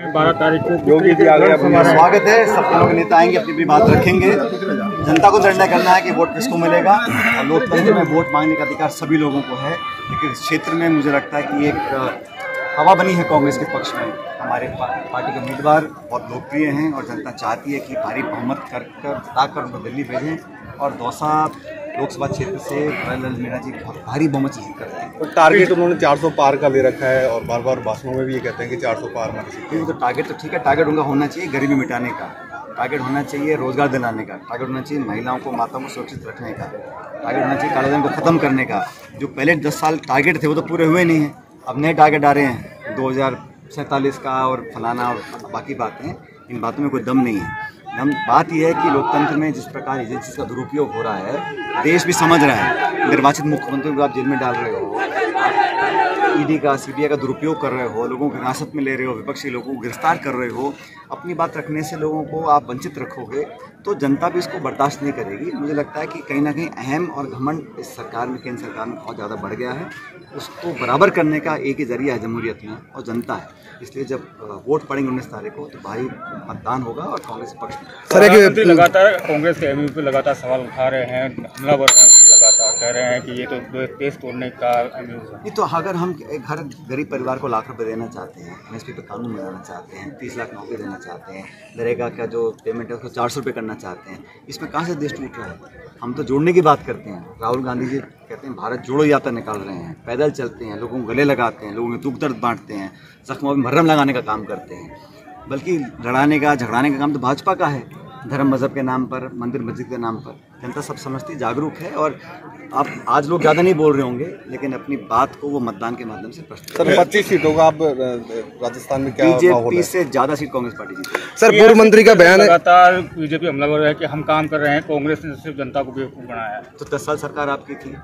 12 तारीख को योगी जी आ गए। स्वागत है, सब लोग नेता आएंगे, अपनी अपनी बात रखेंगे। जनता को निर्णय करना है कि वोट किसको मिलेगा, और लोकतंत्र में वोट मांगने का अधिकार सभी लोगों को है। लेकिन इस क्षेत्र में मुझे लगता है कि एक हवा बनी है कांग्रेस के पक्ष में। हमारे पार्टी के उम्मीदवार बहुत लोकप्रिय हैं और जनता चाहती है कि भारी बहुमत बताकर उनको दिल्ली भेजें, और दौसा लोकसभा क्षेत्र से ललित मीणा जी बहुत भारी बहुमत से जीत कर रहे हैं। तो टारगेट उन्होंने 400 पार का ले रखा है और बार बार भाषणों में भी ये कहते हैं कि 400 पार में तो टारगेट तो ठीक है, टारगेट उनका होना चाहिए गरीबी मिटाने का, टारगेट होना चाहिए रोजगार दिलाने का, टारगेट होना चाहिए महिलाओं को, माताओं को सुरक्षित रखने का, टारगेट होना चाहिए कालाधन को खत्म करने का। जो पहले 10 साल टारगेट थे वो तो पूरे हुए नहीं हैं, अब नए टारगेट आ रहे हैं 2047 का और फलाना और बाकी बातें। इन बातों में कोई दम नहीं है। हम बात यह है कि लोकतंत्र में जिस प्रकार एजेंसी का दुरुपयोग हो रहा है, देश भी समझ रहा है। निर्वाचित मुख्यमंत्री को आप जेल में डाल रहे हो, ईडी का सीबीआई का दुरुपयोग कर रहे हो, लोगों को हिरासत में ले रहे हो, विपक्षी लोगों को गिरफ्तार कर रहे हो, अपनी बात रखने से लोगों को आप वंचित रखोगे तो जनता भी इसको बर्दाश्त नहीं करेगी। मुझे लगता है कि कहीं ना कहीं अहम और घमंड इस सरकार में, केंद्र सरकार में बहुत ज़्यादा बढ़ गया है। उसको बराबर करने का एक ही जरिया है जमहूरियत में, और जनता है। इसलिए जब वोट पड़ेंगे 19 तारीख को तो भारी मतदान होगा और कांग्रेस पक्ष में। सर, लगातार कांग्रेस के एमयू पे लगातार सवाल उठा रहे हैं, हमलावर हैं, लगातार कह रहे हैं कि ये तो देश तोड़ने का एमयू है। ये तो अगर हम एक हर गरीब परिवार को लाख रुपए देना चाहते हैं, एमएसपी पे कानून बनाना चाहते हैं, 30 लाख नौकरी देना चाहते हैं, नरेगा का जो पेमेंट है उसको 400 रुपये करना चाहते हैं, इसमें कहाँ से देश टूट रहा है? हम तो जोड़ने की बात करते हैं। राहुल गांधी जी कहते हैं भारत जोड़ो यात्रा निकाल रहे हैं, पैदल चलते हैं, लोगों को गले लगाते हैं, लोगों में दुख दर्द बांटते हैं, जख्मों में मरहम लगाने का काम करते हैं। बल्कि लड़ाने का झगड़ाने का काम तो भाजपा का है, धर्म मजहब के नाम पर, मंदिर मस्जिद के नाम पर। जनता सब समझती, जागरूक है, और आप आज लोग ज़्यादा नहीं बोल रहे होंगे, लेकिन अपनी बात को वो मतदान के माध्यम से प्रस्तुत। सर, 25 सीटों का आप राजस्थान में क्या बीजेपी से ज़्यादा सीट कांग्रेस पार्टी जीती। सर, पूर्व मंत्री का बयान है लगातार बीजेपी हमलावर है कि हम काम कर रहे हैं, कांग्रेस ने सिर्फ जनता को बेवकूफ़ बनाया है। तो 10 साल सरकार आपकी थी,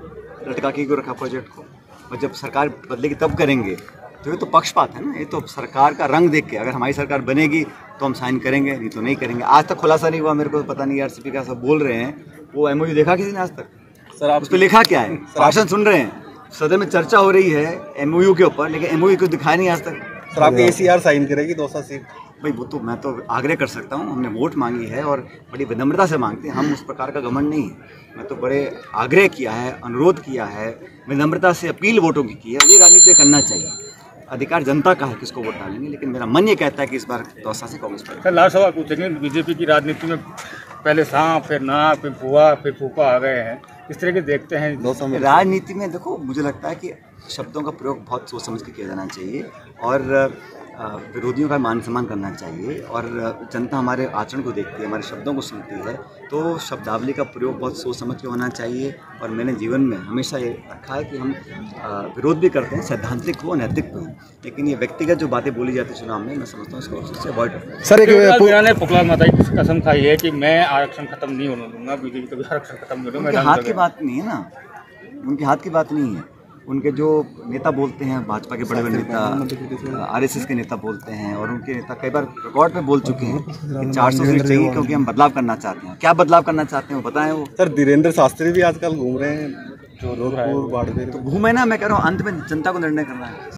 लटका के क्यों रखा प्रोजेक्ट को? और जब सरकार बदलेगी तब करेंगे। तो ये तो पक्षपात है ना, ये तो सरकार का रंग देख के, अगर हमारी सरकार बनेगी तो हम साइन करेंगे, नहीं तो नहीं करेंगे। आज तक खुलासा नहीं हुआ, मेरे को पता नहीं आरसीपी का सब बोल रहे हैं, वो एमओयू देखा किसी ने आज तक? सर, आप उस पर लिखा क्या है? भाषण सुन रहे हैं, सदन में चर्चा हो रही है एमओयू के ऊपर, लेकिन एमओयू को दिखाया नहीं आज तक। सर, आपकी एसीआर साइन करेगी 200 सीट? भाई वो तो मैं तो आग्रह कर सकता हूँ, हमने वोट मांगी है और बड़ी विनम्रता से मांगते हैं, हम उस प्रकार का घमंड नहीं है। मैं तो बड़े आग्रह किया है, अनुरोध किया है, विनम्रता से अपील वोटों की है। ये राजनीति करना चाहिए, अधिकार जनता का है किसको वोट डालेंगे, लेकिन मेरा मन ये कहता है कि इस बार दौसा से कांग्रेस पर। सर, लास्ट सवाल पूछेंगे, बीजेपी की राजनीति में पहले सांप, फिर नाक, फिर फुआ, फिर फूफा आ गए हैं, इस तरह के देखते हैं दोस्तों में राजनीति में। देखो, मुझे लगता है कि शब्दों का प्रयोग बहुत सोच समझ के किया जाना चाहिए, और विरोधियों का मान सम्मान करना चाहिए, और जनता हमारे आचरण को देखती है, हमारे शब्दों को सुनती है, तो शब्दावली का प्रयोग बहुत सोच समझ के होना चाहिए। और मैंने जीवन में हमेशा ये रखा है कि हम विरोध भी करते हैं, सैद्धांतिक हो, नैतिक हो, लेकिन ये व्यक्तिगत जो बातें बोली जाती है चुनाव में, मैं समझता हूँ इसको उससे अवॉइड करना। सर, ने पुकला माता की कसम खाई है कि मैं आरक्षण खत्म नहीं होने दूंगा, बीजेपी कभी आरक्षण खत्म नहीं होगा। उनके हाथ की बात नहीं है ना, उनके हाथ की बात नहीं है। उनके जो नेता बोलते हैं, भाजपा के बड़े बड़े नेता, आरएसएस के नेता बोलते हैं, और उनके नेता कई बार रिकॉर्ड पे बोल चुके हैं कि 400 सीट चाहिए क्योंकि हम बदलाव करना चाहते हैं। क्या बदलाव करना चाहते हैं वो बताएं। वो सर, धीरेन्द्र शास्त्री भी आजकल घूम रहे हैं जोधपुर, बाड़मेर। तो घूमे ना, मैं कह रहा हूँ अंत में जनता को निर्णय करना है।